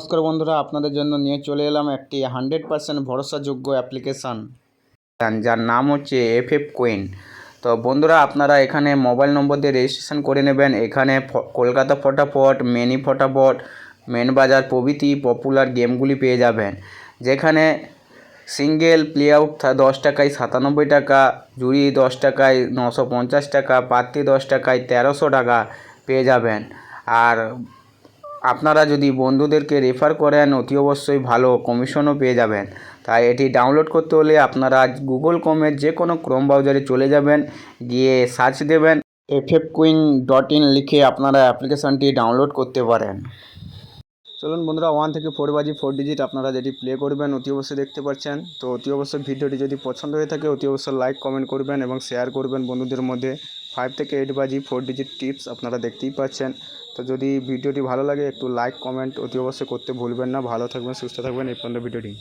নমস্কার বন্ধুরা, আপনাদের জন্য নিয়ে চলে এলাম একটি 100% ভরসাযোগ্য অ্যাপ্লিকেশান যার নাম হচ্ছে এফএফ কয়েন। তো বন্ধুরা, আপনারা এখানে মোবাইল নম্বর দিয়ে রেজিস্ট্রেশন করে নেবেন। এখানে কলকাতা ফটাফট, মেনি ফটাফট, মেন বাজার প্রভৃতি পপুলার গেমগুলি পেয়ে যাবেন, যেখানে সিঙ্গেল প্লে আউট 10 টাকায় 97 টাকা, জুড়ি 10 টাকায় 950 টাকা, পাত্তি 10 টাকায় 1300 টাকা পেয়ে যাবেন। আর আপনারা যদি বন্ধুদেরকে রেফার করেন অতি অবশ্যই ভালো কমিশনও পেয়ে যাবেন। তাই এটি ডাউনলোড করতে হলে আপনারা গুগল ক্রোমের যে কোনো ক্রোম ব্রাউজারে চলে যাবেন, গিয়ে সার্চ দেবেন ffcoin.in লিখে আপনারা অ্যাপ্লিকেশানটি ডাউনলোড করতে পারেন। চলুন বন্ধুরা, 1 থেকে 4 বাজি 4 ডিজিট আপনারা যেটি প্লে করবেন অতি অবশ্যই দেখতে পাচ্ছেন। তো অতি অবশ্যই ভিডিওটি যদি পছন্দ হয়ে থাকে অতি অবশ্যই লাইক কমেন্ট করবেন এবং শেয়ার করবেন বন্ধুদের মধ্যে। 5 থেকে 8 বাজি 4 ডিজিট টিপস আপনারা দেখতেই পাচ্ছেন। তো যদি ভিডিওটি ভালো লাগে একটু লাইক কমেন্ট অতি অবশ্যই করতে ভুলবেন না। ভালো থাকবেন, সুস্থ থাকবেন। এই পর্যন্ত ভিডিওটি।